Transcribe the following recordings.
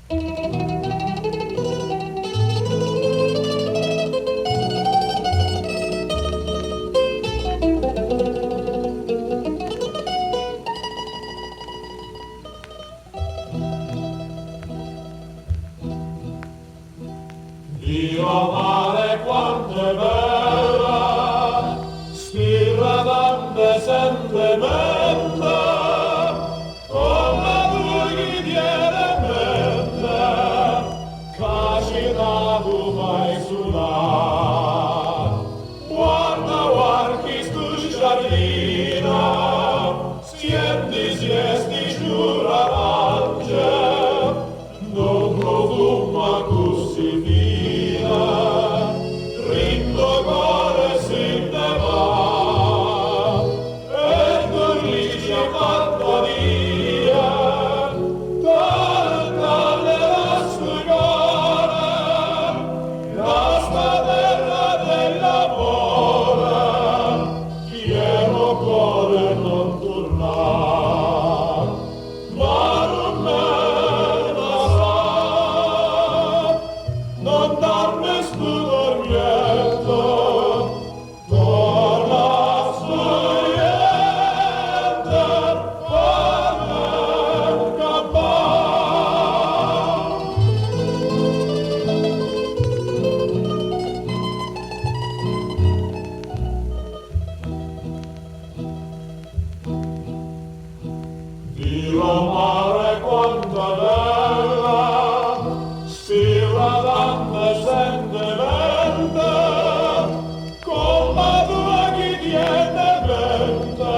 Dio mare quanto è bella, spirradante sentemente, come lui diede mente, cacita tu fai sulla. Guarda chi stu giardina, siesti giura l'angel, non profuma così fina, rindo core si ne va, e dormici a fatta via, dalle la sfugare, la stadella dell'amore, pieno core non tornar, ma non me la sa, non darmi stu dormietto, torna studiente, farme campare. Dio mare quanto è bella, spirradante sentemente, come tua chi tiene mente,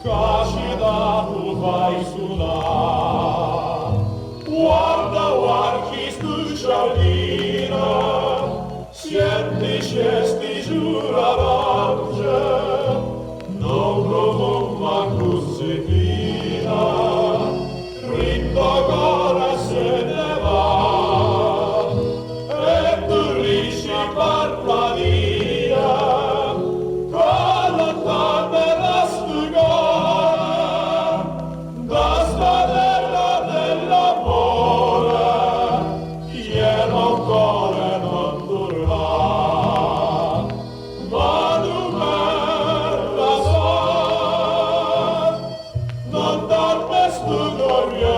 cacita tu fai sulla. Guarda chi stu giardina, siesti giura l'angel, non profuma così fina, rindo core se ne va, e tu riesci a farla via, con lontane la stugare, da stadella dell'amore, pieno core non tornar, ma tu me la sa, non darmi stu dormiente.